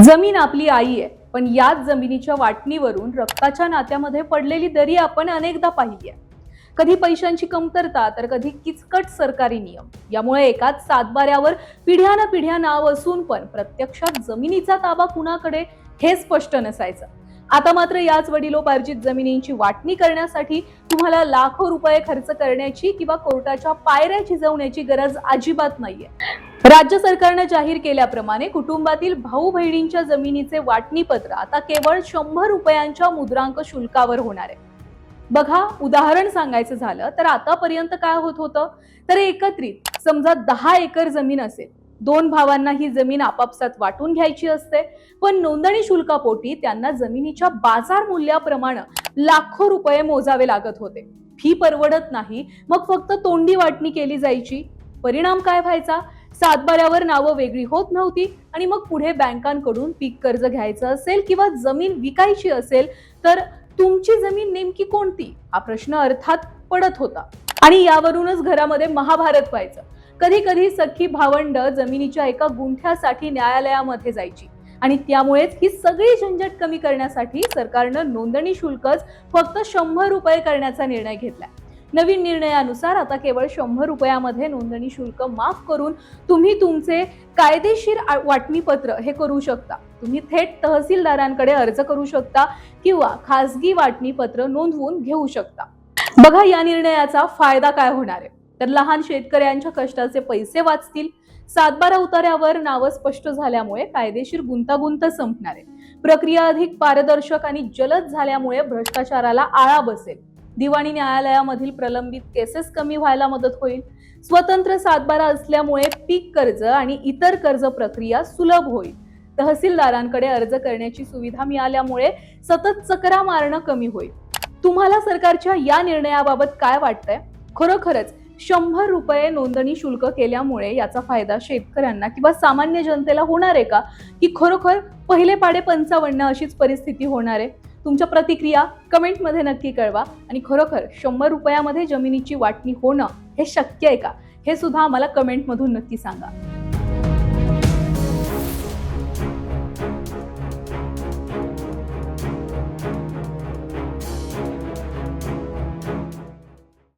जमीन आपली आई आहे, पण याच जमिनीच्या वाटणीवरून रक्ताच्या नात्यामध्ये पडलेली दरी आपण अनेकदा पाहिली आहे. कधी पैशांची कमतरता तर कधी किचकट सरकारी नियम यामुळे एकाच सातबाऱ्यावर पिढ्यानपिढ्या नाव असून पण प्रत्यक्षात जमिनीचा ताबा कुणाकडे हे स्पष्ट नसायचं. आता मात्र याच वडिलोपार्जित जमिनींची वाटणी करण्यासाठी तुम्हाला लाखो रुपये खर्च करण्याची किंवा कोर्टाच्या पायऱ्या झिजवण्याची गरज अजिबात नाहीये. राज्य सरकारने जाहीर केल्याप्रमाणे कुटुंबातील भाऊ बहिणींच्या जमिनीचे वाटणीपत्र आता केवळ 100 रुपयांच्या मुद्रांक शुल्कावर होणार आहे. बघा, उदाहरण सांगायचं झालं तर आतापर्यंत काय होत होतं, तर एकत्रित समजा 10 एकर जमीन असेल, दोन भावांना ही जमीन आपापसात वाटून घ्यायची असते, पण नोंदणी शुल्कापोटी त्यांना जमिनीच्या बाजार मूल्याप्रमाणे लाखो रुपये मोजावे लागत होते. फी परवडत नाही, मग फक्त तोंडी वाटणी केली जायची. परिणाम काय व्हायचा? सातबाऱ्यावर नावं वेगळी होत नव्हती आणि मग पुढे बँकांकडून पीक कर्ज घ्यायचं असेल किंवा जमीन विकायची असेल तर तुमची जमीन नेमकी कोणती हा प्रश्न अर्थात पडत होता. आणि यावरूनच घरामध्ये महाभारत व्हायचं. कधी कधी सख्खी भावंड जमिनीच्या एका गुंठ्यासाठी न्यायालयामध्ये जायची आणि त्यामुळेच ही सगळी झंझट कमी करण्यासाठी सरकारनं नोंदणी शुल्कच फक्त 100 रुपये करण्याचा निर्णय घेतला. नवीन निर्णयानुसार आता केवळ 100 रुपयामध्ये नोंदणी शुल्क माफ करून तुम्ही तुमचे कायदेशीर वाटणीपत्र हे करू शकता. तुम्ही थेट तहसीलदारांकडे अर्ज करू शकता किंवा खासगी वाटणीपत्र नोंदवून घेऊ शकता. बघा, या निर्णयाचा फायदा काय होणार आहे, तर लहान शेतकऱ्यांच्या कष्टाचे पैसे वाचतील. सातबारा उतार्यावर नावं स्पष्ट झाल्यामुळे कायदेशीर गुंतागुंत संपणार आहे. प्रक्रिया अधिक पारदर्शक आणि जलद झाल्यामुळे भ्रष्टाचाराला आळा बसेल. दिवाणी न्यायालयामधील प्रलंबित केसेस कमी व्हायला मदत होईल. स्वतंत्र सातबारा असल्यामुळे पीक कर्ज आणि इतर कर्ज प्रक्रिया सुलभ होईल. तहसीलदारांकडे अर्ज करण्याची सुविधा मिळाल्यामुळे सतत चकरा मारणं कमी होईल. तुम्हाला सरकारच्या या निर्णयाबाबत काय वाटतंय? खरोखरच 100 रुपये नोंदणी शुल्क केल्यामुळे याचा फायदा शेतकऱ्यांना किंवा सामान्य जनतेला होणार आहे का, की खरोखर पहिले पाडे 55 अशीच परिस्थिती होणार आहे? तुमच्या प्रतिक्रिया कमेंटमध्ये नक्की कळवा. आणि खरोखर 100 रुपयामध्ये जमिनीची वाटणी होणं हे शक्य आहे का, हे सुद्धा आम्हाला कमेंटमधून नक्की सांगा.